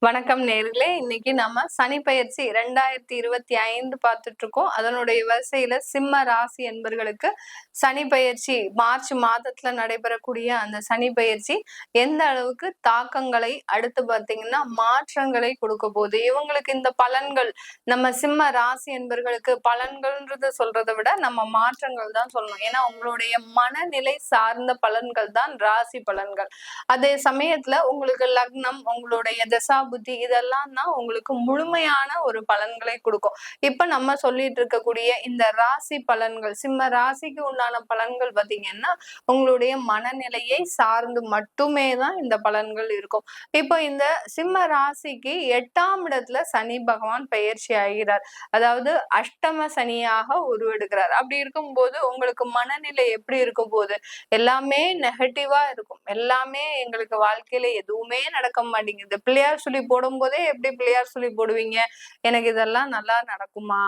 வணக்கம் நேர்களே. இன்னைக்கு நம்ம சனி பயிற்சி 2025 பார்த்துட்டு இருக்கோம். அதனுடைய வரிசையில சிம்ம ராசி என்பர்களுக்கு சனி பயிற்சி மார்ச் மாதத்துல நடைபெறக்கூடிய அந்த சனி பயிற்சி எந்த அளவுக்கு தாக்கங்களை அடுத்து பார்த்தீங்கன்னா மாற்றங்களை கொடுக்க போகுது. இவங்களுக்கு இந்த பலன்கள் நம்ம சிம்ம ராசி என்பர்களுக்கு பலன்கள்ன்றது சொல்றதை விட நம்ம மாற்றங்கள் தான் சொல்லணும். ஏன்னா உங்களுடைய மனநிலை சார்ந்த பலன்கள் தான் ராசி பலன்கள். அதே சமயத்துல உங்களுக்கு லக்னம், உங்களுடைய தசா புத்தி இதெல்லாம் தான் உங்களுக்கு முழுமையான ஒரு பலன்களை கொடுக்கும். இப்ப நம்ம சொல்லிட்டு இருக்கக்கூடிய இந்த ராசி பலன்கள், சிம்ம ராசிக்கு உண்டான பலன்கள் பாத்தீங்கன்னா உங்களுடைய மனநிலையை சார்ந்து மட்டுமே தான் இந்த பலன்கள் இருக்கும். இப்போ இந்த சிம்ம ராசிக்கு 8ஆம் இடத்துல சனி பகவான் பயிற்சி ஆகிறார். அதாவது அஷ்டம சனியாக உருவெடுக்கிறார். அப்படி இருக்கும்போது உங்களுக்கு மனநிலை எப்படி இருக்கும் போது எல்லாமே நெகட்டிவா இருக்கும். எல்லாமே எங்களுக்கு வாழ்க்கையில எதுவுமே நடக்க மாட்டேங்குது. பிள்ளையார் சொல்லி போடும் போதே எப்படி பிள்ளையார் சொல்லி போடுவீங்க? எனக்கு இதெல்லாம் நல்லா நடக்குமா?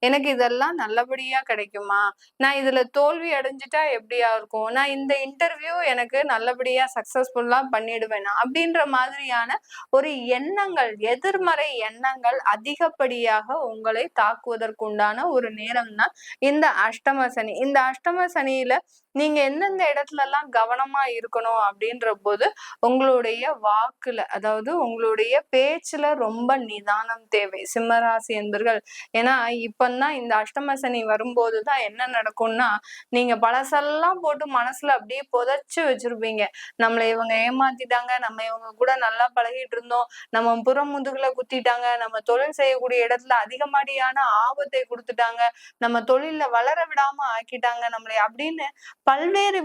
எனக்கு இதெல்லாம் நல்லபடியா கிடைக்குமா? நான் இதுல தோல்வி அடைஞ்சிட்டா எப்படியா இருக்கும்? நான் இந்த இன்டர்வியூ எனக்கு நல்லபடியா சக்சஸ்ஃபுல்லா பண்ணிடுவேனா? அப்படின்ற மாதிரியான ஒரு எண்ணங்கள், எதிர்மறை எண்ணங்கள் அதிகப்படியாக உங்களை தாக்குவதற்குண்டான ஒரு நேரம் தான் இந்த அஷ்டம சனி. இந்த அஷ்டம சனியில நீங்க எந்தெந்த இடத்துல எல்லாம் கவனமா இருக்கணும் அப்படின்ற போது உங்களுடைய வாக்குல, அதாவது உங்களுடைய பேச்சுல ரொம்ப நிதானம் தேவை சிம்மராசி என்பர்கள். ஏன்னா இப்பதான் இந்த அஷ்டம சனி வரும்போதுதான் என்ன நடக்கும்னா, நீங்க பழசெல்லாம் போட்டு மனசுல அப்படியே புதைச்சு வச்சிருப்பீங்க. நம்மளை இவங்க ஏமாத்திட்டாங்க, நம்ம இவங்க கூட நல்லா பழகிட்டு இருந்தோம், நம்ம புறமுதுகுல குத்திட்டாங்க, நம்ம தொழில் செய்யக்கூடிய இடத்துல அதிகப்படியான ஆபத்தை கொடுத்துட்டாங்க, நம்ம தொழில வளர விடாம ஆக்கிட்டாங்க நம்மளை அப்படின்னு பல்வேறு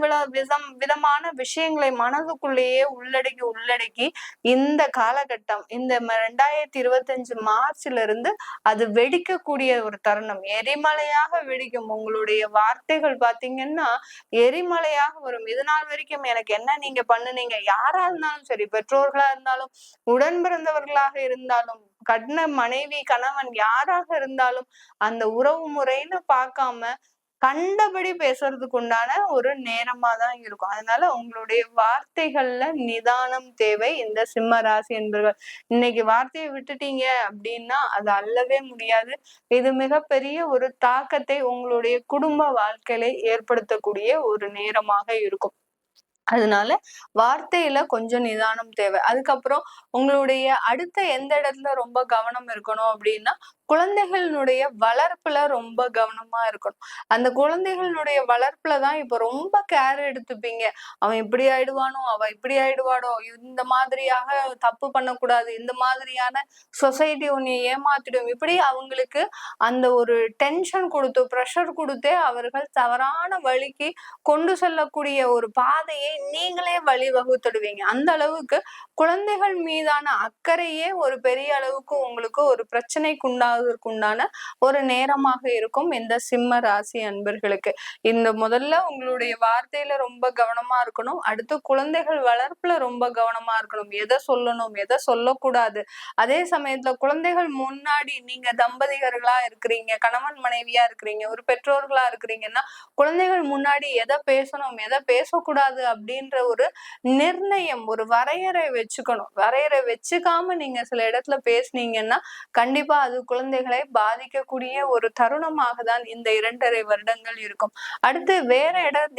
விதமான விஷயங்களை மனதுக்குள்ளேயே உள்ளடக்கி இந்த காலகட்டம், இந்த 2025 மார்ச்ல இருந்து அது வெடிக்கக்கூடிய ஒரு தருணம். எரிமலையாக வெடிக்கும். உங்களுடைய வார்த்தைகள் பாத்தீங்கன்னா எரிமலையாக வரும். இது நாள் வரைக்கும் எனக்கு என்ன நீங்க பண்ணுனீங்க, யாரா இருந்தாலும் சரி, பெற்றோர்களா இருந்தாலும், உடன் பிறந்தவர்களாக இருந்தாலும், கண்ண மனைவி கணவன் யாராக இருந்தாலும், அந்த உறவு முறைன்னு பார்க்காம கண்டபடி பேசுறதுக்கு உண்டான ஒரு நேரமா தான் இருக்கும். அதனால உங்களுடைய வார்த்தைகள்ல நிதானம் தேவை இந்த சிம்ம ராசி என்பவர்கள். இன்னைக்கு வார்த்தையை விட்டுட்டீங்க அப்படின்னா அது அல்லவே முடியாது. இது மிகப்பெரிய ஒரு தாக்கத்தை உங்களுடைய குடும்ப வாழ்க்கையில ஏற்படுத்தக்கூடிய ஒரு நேரமாக இருக்கும். அதனால வார்த்தையில கொஞ்சம் நிதானம் தேவை. அதுக்கப்புறம் உங்களுடைய அடுத்த எந்த இடத்துல ரொம்ப கவனம் இருக்கணும் அப்படின்னா, குழந்தைகளினுடைய வளர்ப்புல ரொம்ப கவனமா இருக்கணும். அந்த குழந்தைகளுடைய வளர்ப்புல தான் இப்ப ரொம்ப கேர் எடுத்துப்பீங்க. அவன் இப்படி ஆயிடுவானோ, அவ இப்படி ஆயிடுவாடோ, இந்த மாதிரியாக தப்பு பண்ணக்கூடாது, இந்த மாதிரியான சொசைட்டி உன்னை ஏமாத்திடும், இப்படி அவங்களுக்கு அந்த ஒரு டென்ஷன் கொடுத்து ப்ரெஷர் கொடுத்தே அவர்கள் தவறான வழிக்கு கொண்டு செல்லக்கூடிய ஒரு பாதையை நீங்களே வழிவகுத்துடுவீங்க. அந்த அளவுக்கு குழந்தைகள் மீதான அக்கறையே ஒரு பெரிய அளவுக்கு உங்களுக்கு ஒரு பிரச்சனைக்கு உண்டான ஒரு நேரமாக இருக்கும் இந்த சிம்ம ராசி அன்பர்களுக்கு. இந்த முதல்ல உங்களுடைய வார்த்தையில ரொம்ப கவனமா இருக்கணும். அடுத்து குழந்தைகள் வளர்ப்புல ரொம்ப கவனமா இருக்கணும். எதை சொல்லணும், எதை சொல்லக்கூடாது. அதே சமயத்துல குழந்தைகள் முன்னாடி நீங்க தம்பதிகர்களா இருக்கிறீங்க, கணவன் மனைவியா இருக்கிறீங்க, ஒரு பெற்றோர்களா இருக்கிறீங்கன்னா குழந்தைகள் முன்னாடி எதை பேசணும், எதை பேசக்கூடாது அப்படின்ற ஒரு நிர்ணயம், ஒரு வரையறை வச்சுக்கணும். வரையறை வச்சுக்காம நீங்க சில இடத்துல பேசுனீங்கன்னா கண்டிப்பா அது குழந்தைகளை பாதிக்கக்கூடிய ஒரு தருணமாக தான் இந்த 2.5 வருடங்கள் இருக்கும். அடுத்து வேற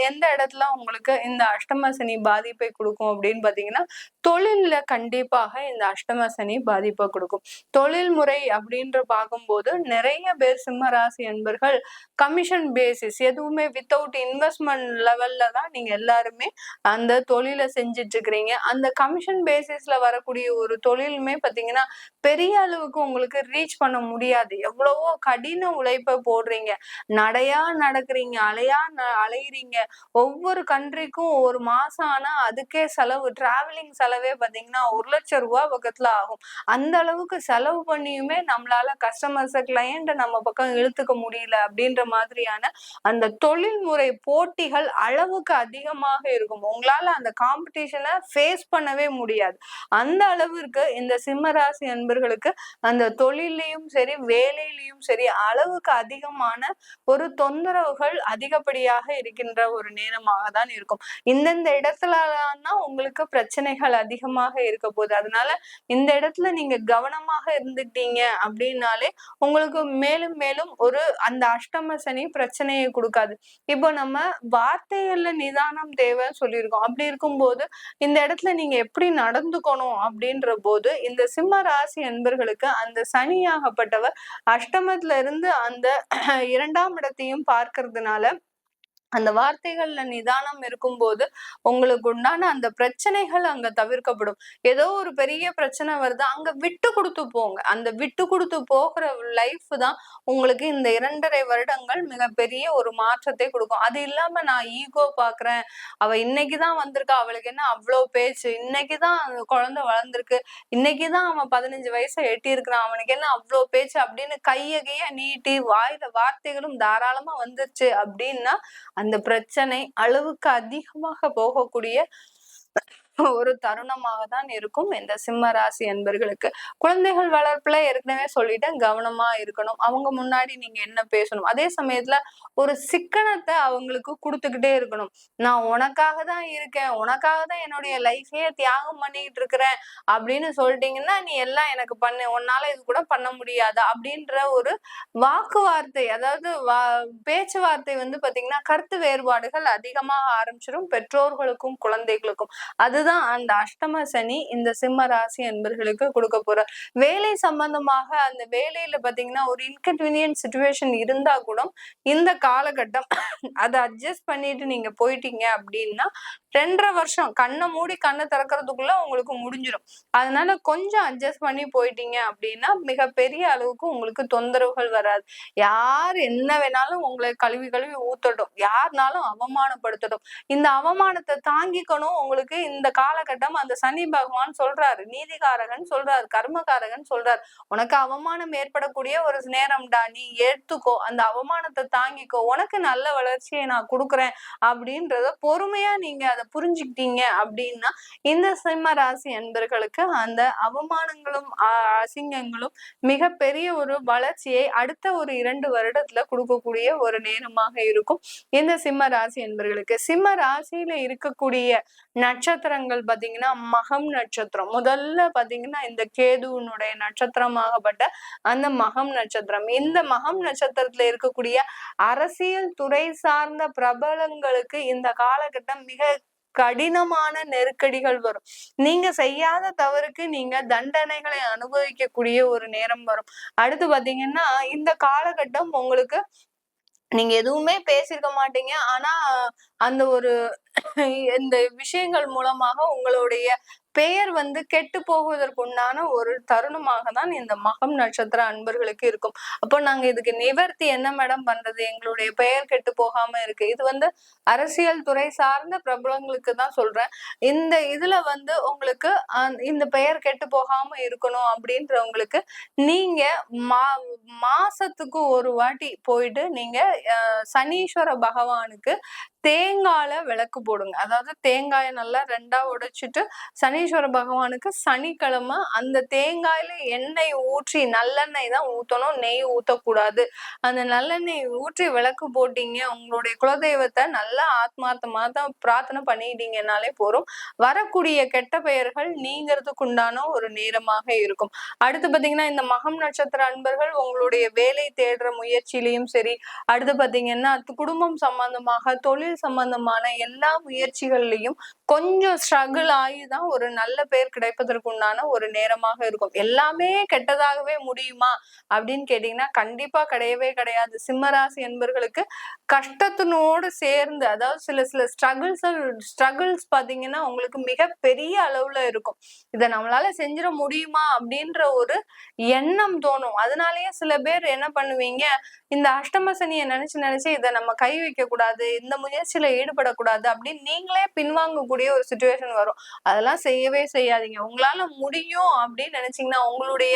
எந்த இடத்துல உங்களுக்கு இந்த அஷ்டம சனி பாதிப்பை கொடுக்கும் அப்படின்னு பாத்தீங்கன்னா, தொழில்ல கண்டிப்பாக இந்த அஷ்டம சனி பாதிப்பை கொடுக்கும். தொழில் முறை அப்படின்ற பார்க்கும்போது நிறைய பேர் சிம்ம ராசி என்பர்கள் கமிஷன் பேசிஸ், எதுவுமே வித்தவுட் இன்வெஸ்ட்மெண்ட் லெவல்ல தான் நீங்க எல்லாருமே அந்த தொழிலை செஞ்சுட்டு இருக்கிறீங்க. அந்த கமிஷன் பேசிஸ்ல வரக்கூடிய ஒரு தொழிலுமே பாத்தீங்கன்னா பெரிய அளவுக்கு உங்களுக்கு ரீச் பண்ண முடியாது. எவ்வளவோ கடின உழைப்பை போடுறீங்க, நடையா நடக்கிறீங்க, அலையிறீங்க. ஒவ்வொரு கண்ட்ரிக்கும் ஒரு மாசம் ஆனா அதுக்கே செலவு, டிராவலிங் செலவே பாத்தீங்கன்னா 1,00,000 ரூபாய் பக்கத்துல ஆகும். அந்த அளவுக்கு செலவு பண்ணியுமே நம்மளால கஸ்டமர்ஸ் கிளையண்ட் நம்ம பக்கம் இழுத்துக்க முடியல அப்படின்ற மாதிரியான அந்த தொழில்முறை போட்டிகள் அளவுக்கு அதிகமாக இருக்கும். உங்களால அந்த காம்படிஷனை ஃபேஸ் பண்ணவே முடியாது. அந்த அளவிற்கு இந்த சிம்மராசி அன்பர்களுக்கு அந்த தொழிலையும் சரி, சரி, வேலையிலயும் சரி அளவுக்கு அதிகமான ஒரு தொந்தரவுகள் அதிகப்படியாக இருக்கின்ற ஒரு நேரமாக தான் இருக்கும். இந்தந்த இடத்துலனா உங்களுக்கு பிரச்சனைகள் அதிகமாக இருக்க போகுது. அதனால இந்த இடத்துல நீங்க கவனமாக இருந்துட்டீங்க அப்படின்னாலே உங்களுக்கு மேலும் மேலும் ஒரு அந்த அஷ்டம சனி பிரச்சனையை கொடுக்காது. இப்போ நம்ம வார்த்தைகள்ல நிதானம் தேவைன்னு சொல்லியிருக்கோம். அப்படி இருக்கும்போது இந்த இடத்துல நீங்க எப்படி நடந்துக்கணும் அப்படின்ற போது இந்த சிம்ம ராசி அன்பர்களுக்கு அந்த சனியாகப்பட்டவர் அஷ்டமத்துல இருந்து அந்த 2ஆம் இடத்தையும் பார்க்கறதுனால அந்த வார்த்தைகள்ல நிதானம் இருக்கும்போது உங்களுக்கு உண்டான அந்த பிரச்சனைகள் அங்க தவிர்க்கப்படும். ஏதோ ஒரு பெரிய பிரச்சனை வருது, அங்க விட்டு கொடுத்து போங்க. அந்த விட்டு கொடுத்து போகிற லைஃப் தான் உங்களுக்கு இந்த 2.5 வருடங்கள் மிகப்பெரிய ஒரு மாற்றத்தை கொடுக்கும். அது இல்லாம நான் ஈகோ பாக்குறேன், அவ இன்னைக்குதான் வந்திருக்கா, அவளுக்கு என்ன அவ்வளவு பேச்சு, இன்னைக்குதான் குழந்தை வளர்ந்திருக்கு, இன்னைக்குதான் அவன் 15 வயசை எட்டி இருக்கிறான், அவனுக்கு என்ன அவ்வளவு பேச்சு அப்படின்னு கைய நீட்டி வாயில வார்த்தைகளும் தாராளமா வந்துருச்சு அப்படின்னா அந்த பிரச்சனை அளவுக்கு அதிகமாக போகக்கூடிய ஒரு தருணமாக தான் இருக்கும் இந்த சிம்ம ராசி அன்பர்களுக்கு. குழந்தைகள் வளர்ப்புல ஏற்கனவே சொல்லிட்டேன், கவனமா இருக்கணும். அவங்க முன்னாடி நீங்க என்ன பேசணும், அதே சமயத்துல ஒரு சிக்கனத்தை அவங்களுக்கு கொடுத்துக்கிட்டே இருக்கணும். நான் உனக்காக தான் இருக்கேன், உனக்காக தான் என்னுடைய லைஃபையே தியாகம் பண்ணிட்டு இருக்கிறேன் அப்படின்னு சொல்லிட்டீங்கன்னா நீ எல்லாம் எனக்கு பண்ணு, உன்னால இது கூட பண்ண முடியாது அப்படின்ற ஒரு வாக்குவார்த்தை, அதாவது பேச்சுவார்த்தை பாத்தீங்கன்னா கருத்து வேறுபாடுகள் அதிகமாக ஆரம்பிச்சிடும் பெற்றோர்களுக்கும் குழந்தைகளுக்கும். அதுதான் அந்த அஷ்டம சனி இந்த சிம்ம ராசி என்பர்களுக்கு கொடுக்க போற. வேலை சம்பந்தமாக அந்த வேலையில பாத்தீங்கன்னா ஒரு இன்கன்வீனியன்ட் சிச்சுவேஷன் இருந்தா கூட இந்த காலகட்டம் அதை அட்ஜஸ்ட் பண்ணிட்டு நீங்க போயிட்டீங்க அப்படின்னா 2.5 வருஷம் கண்ணை மூடி கண்ணை திறக்கிறதுக்குள்ள உங்களுக்கு முடிஞ்சிடும். அதனால கொஞ்சம் அட்ஜஸ்ட் பண்ணி போயிட்டீங்க அப்படின்னா மிகப்பெரிய அளவுக்கு உங்களுக்கு தொந்தரவுகள் வராது. யார் என்ன வேணாலும் உங்களை கழுவி கழுவி ஊத்தட்டும், யாருனாலும் அவமானப்படுத்தட்டும், இந்த அவமானத்தை தாங்கிக்கணும். உங்களுக்கு இந்த காலகட்டம் அந்த சனி பகவான் சொல்றாரு, நீதிகாரகன் சொல்றாரு, கர்மகாரகன் சொல்றாரு, உனக்கு அவமானம் ஏற்படக்கூடிய ஒரு நேரம்டா, நீ எடுத்துக்கோ, அந்த அவமானத்தை தாங்கிக்கோ, உனக்கு நல்ல வளர்ச்சியை நான் கொடுக்குறேன் அப்படின்றத பொறுமையா நீங்க அதை புரிஞ்சுக்கிட்டீங்க அப்படின்னா இந்த சிம்ம ராசி அன்பர்களுக்கு அந்த அவமானங்களும் அசிங்கங்களும் மிகப்பெரிய ஒரு வளர்ச்சியை அடுத்த ஒரு 2 வருடத்துல கொடுக்கக்கூடிய ஒரு நேரமாக இருக்கும் இந்த சிம்ம ராசி அன்பர்களுக்கு. சிம்ம ராசியில இருக்கக்கூடிய நட்சத்திரங்கள் பாத்தீங்கன்னா மகம் நட்சத்திரம். முதல்ல பாத்தீங்கன்னா இந்த கேதுவனுடைய நட்சத்திரமாகப்பட்ட அந்த மகம் நட்சத்திரம். இந்த மகம் நட்சத்திரத்துல இருக்கக்கூடிய அரசியல் துறை சார்ந்த பிரபலங்களுக்கு இந்த காலகட்டம் மிக கடினமான நெருக்கடிகள் வரும். நீங்க செய்யாத தவறுக்கு நீங்க தண்டனைகளை அனுபவிக்கக்கூடிய ஒரு நேரம் வரும். அடுத்து பாத்தீங்கன்னா இந்த காலகட்டம் உங்களுக்கு நீங்க எதுவுமே பேசியிருக்க மாட்டீங்க, ஆனா அந்த ஒரு இந்த விஷயங்கள் மூலமாக உங்களுடைய பெயர் கெட்டு போவதற்கு உண்டான ஒரு தருணமாக தான் இந்த மகம் நட்சத்திர அன்பர்களுக்கு இருக்கும். அப்போ நாங்க இதுக்கு நிவர்த்தி என்ன மேடம் பண்றது, எங்களுடைய பெயர் கெட்டு போகாம இருக்கு. இது அரசியல் துறை சார்ந்த பிரபலங்களுக்கு தான் சொல்றேன். இந்த இதுல உங்களுக்கு இந்த பெயர் கெட்டு போகாம இருக்கணும் அப்படின்றவங்களுக்கு நீங்க மாசத்துக்கு ஒரு வாட்டி போயிட்டு நீங்க சனீஸ்வர பகவானுக்கு தேங்காயில விளக்கு போடுங்க. அதாவது தேங்காயை நல்லா 2ஆ உடைச்சிட்டு சனீஸ்வர பகவானுக்கு சனிக்கிழமை அந்த தேங்காயில எண்ணெய் ஊற்றி, நல்லெண்ணெய் தான் ஊத்தணும், நெய் ஊத்தக்கூடாது. அந்த நல்லெண்ணெய் ஊற்றி விளக்கு போட்டீங்க, உங்களுடைய குலதெய்வத்தை நல்லா ஆத்மார்த்தமா தான் பிரார்த்தனை பண்ணிட்டீங்கன்னாலே போறோம். வரக்கூடிய கெட்ட பெயர்கள் நீங்கிறதுக்கு உண்டான ஒரு நேரமாக இருக்கும். அடுத்து பாத்தீங்கன்னா இந்த மகம் நட்சத்திர அன்பர்கள் உங்களுடைய வேலை தேடுற முயற்சியிலையும் சரி, அடுத்து பாத்தீங்கன்னா குடும்பம் சம்பந்தமாக தொழில் சம்பந்தமான எல்லா முயற்சிகள்லயும் கொஞ்சம் ஸ்ட்ரகிள் ஆகிதான் ஒரு நல்ல பேர் கிடைப்பதற்கு உண்டான ஒரு நேரமாக இருக்கும். எல்லாமே கெட்டதாகவே முடியுமா அப்படின்னு கேட்டீங்கன்னா கண்டிப்பா கிடையவே கிடையாது. சிம்மராசி என்பர்களுக்கு கஷ்டத்தினோடு சேர்ந்து, அதாவது சில ஸ்ட்ரகிள்ஸ் பாத்தீங்கன்னா உங்களுக்கு மிகப்பெரிய அளவுல இருக்கும். இதை நம்மளால செஞ்சிட முடியுமா அப்படின்ற ஒரு எண்ணம் தோணும். அதனாலயே சில பேர் என்ன பண்ணுவீங்க, இந்த அஷ்டம சனியை நினைச்சு இதை நம்ம கை வைக்க கூடாது, இந்த முயற்சியில ஈடுபடக்கூடாது அப்படின்னு நீங்களே பின்வாங்கக்கூடிய இருக்கக்கூடிய ஒரு சுச்சுவேஷன் வரும். அதெல்லாம் செய்யவே செய்யாதீங்க. உங்களால முடியும் அப்படின்னு நினைச்சீங்கன்னா, உங்களுடைய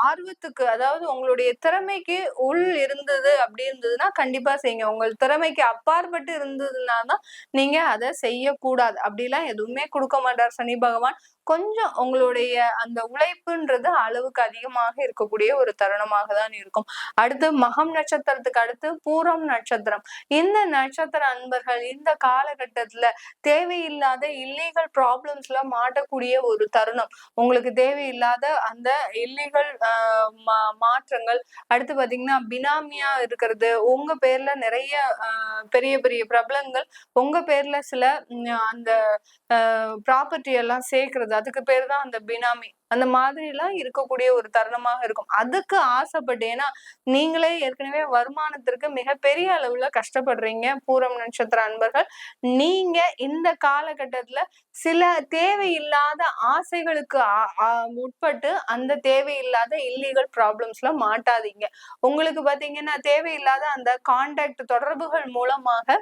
ஆர்வத்துக்கு, அதாவது உங்களுடைய திறமைக்கு உள் இருந்தது அப்படி இருந்ததுன்னா கண்டிப்பா செய்யுங்க. உங்கள் திறமைக்கு அப்பாற்பட்டு இருந்ததுன்னா தான் நீங்க அத செய்யக்கூடாது. அப்படிலாம் எதுவுமே குடுக்க மாட்டார் சனி பகவான். கொஞ்சம் உங்களுடைய அந்த உழைப்புன்றது அளவுக்கு அதிகமாக இருக்கக்கூடிய ஒரு தருணமாக தான் இருக்கும். அடுத்து மகம் நட்சத்திரத்துக்கு அடுத்து பூரம் நட்சத்திரம். இந்த நட்சத்திர அன்பர்கள் இந்த காலகட்டத்துல தேவையில்லாத இல்லீகல் ப்ராப்ளம்ஸ்ல மாட்டக்கூடிய ஒரு தருணம். உங்களுக்கு தேவையில்லாத அந்த இல்லீகல் மாற்றங்கள், அடுத்து பாத்தீங்கன்னா பினாமியா இருக்கிறது, உங்க பேர்ல நிறைய பெரிய பெரிய பிரபலங்கள் உங்க பேர்ல சில அந்த ப்ராப்பர்ட்டி எல்லாம் சேர்க்கிறது, அதுக்கு பேர் தான் அந்த பினாமி. அந்த மாதிரி எல்லாம் இருக்கக்கூடிய ஒரு தருணமாக இருக்கும். அதுக்கு ஆசைப்பட்டு, ஏன்னா நீங்களே ஏற்கனவே வருமானத்திற்கு மிகப்பெரிய அளவுல கஷ்டப்படுறீங்க பூரம் நட்சத்திர அன்பர்கள். நீங்க இந்த காலகட்டத்துல சில தேவையில்லாத ஆசைகளுக்கு உட்பட்டு அந்த தேவையில்லாத இல்லீகல் ப்ராப்ளம்ஸ்ல மாட்டாதீங்க. உங்களுக்கு பாத்தீங்கன்னா தேவையில்லாத அந்த கான்டாக்ட் தொடர்புகள் மூலமாக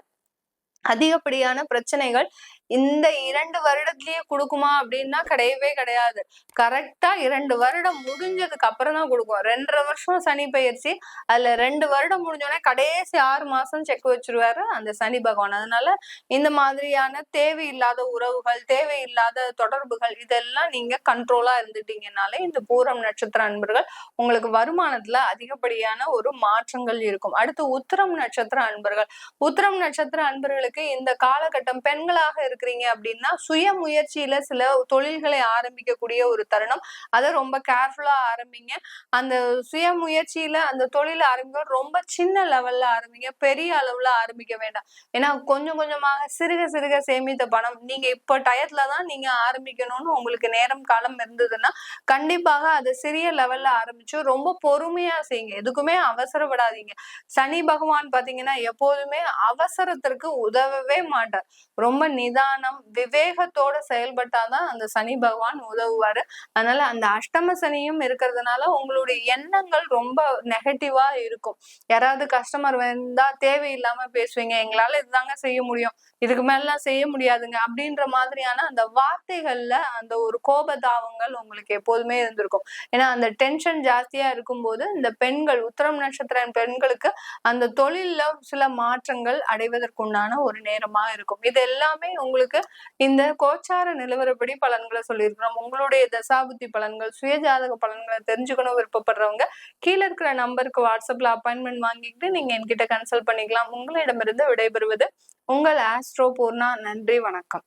அதிகப்படியான பிரச்சனைகள் இந்த 2 வருடத்திலேயே குடுக்குமா அப்படின்னா கிடையவே கிடையாது. கரெக்டா 2 வருடம் முடிஞ்சதுக்கு அப்புறம் தான் கொடுக்கும். 2.5 வருஷம் சனி பயிற்சி, அதுல 2 வருடம் முடிஞ்சோடனே கடைசி 6 மாசம் செக் வச்சிருவாரு அந்த சனி பகவான். அதனால இந்த மாதிரியான தேவையில்லாத உறவுகள், தேவையில்லாத தொடர்புகள் இதெல்லாம் நீங்க கண்ட்ரோலா இருந்துட்டீங்கனாலே இந்த பூரம் நட்சத்திர அன்பர்கள் உங்களுக்கு வருமானத்துல அதிகப்படியான ஒரு மாற்றங்கள் இருக்கும். அடுத்து உத்திரம் நட்சத்திர அன்பர்கள். உத்திரம் நட்சத்திர அன்பர்களுக்கு இந்த காலகட்டம் பெண்களாக இருக்கிறீங்க அப்படின்னா சுய முயற்சியில சில தொழில்களை ஆரம்பிக்கக்கூடிய ஒரு தருணம். அதை ரொம்ப கேர்ஃபுல்லா ஆரம்பிங்க. அந்த சுய முயற்சியில அந்த தொழில் ஆரம்பிக்க ரொம்ப சின்ன லெவல்ல ஆரம்பிங்க, பெரிய அளவுல ஆரம்பிக்க வேண்டாம். ஏன்னா கொஞ்சம் கொஞ்சமாக சிறுக சிறுக சேமித்த பணம் நீங்க இப்ப டயத்துலதான் நீங்க ஆரம்பிக்கணும்னு உங்களுக்கு நேரம் காலம் இருந்ததுன்னா கண்டிப்பாக அதை சிறிய லெவல்ல ஆரம்பிச்சு ரொம்ப பொறுமையா செய்யுங்க. எதுக்குமே அவசரப்படாதீங்க. சனி பகவான் பாத்தீங்கன்னா எப்போதுமே அவசரத்திற்கு உதவவே மாட்டார். ரொம்ப நிதானம் விவேகத்தோட செயல்பட்டாதான் அந்த சனி பகவான் உதவுவாரு. அதனால அந்த அஷ்டம சனியும் இருக்கிறதுனால உங்களுடைய எண்ணங்கள் ரொம்ப நெகட்டிவா இருக்கும். யாராவது கஸ்டமர் வந்தா தேவையில்லாம பேசுவீங்க, எங்களால இதுதாங்க செய்ய முடியும், இதுக்கு மேலாம் செய்ய முடியாதுங்க அப்படின்ற மாதிரியான அந்த வார்த்தைகள்ல அந்த ஒரு கோபதாவங்கள் உங்களுக்கு எப்போதுமே இருந்திருக்கும். ஏன்னா அந்த டென்ஷன் ஜாஸ்தியா இருக்கும்போது இந்த பெண்கள் உத்திரம் நட்சத்திர பெண்களுக்கு அந்த தொழில்ல சில மாற்றங்கள் அடைவதற்குண்டான ஒரு நேரமா இருக்கும். இது எல்லாமே உங்களுக்கு இந்த கோச்சார நிலவரப்படி பலன்களை சொல்லியிருக்கிறோம். உங்களுடைய தசாபுத்தி பலன்கள், சுயஜாதக பலன்களை தெரிஞ்சுக்கணும் விருப்பப்படுறவங்க கீழே இருக்கிற நம்பருக்கு வாட்ஸ்அப்ல அப்பாயின்மெண்ட் வாங்கிக்கிட்டு நீங்க என்கிட்ட கன்சல்ட் பண்ணிக்கலாம். உங்களிடமிருந்து விடைபெறுவது உங்கள் ஆஸ்ட்ரோ பூர்ணா. நன்றி, வணக்கம்.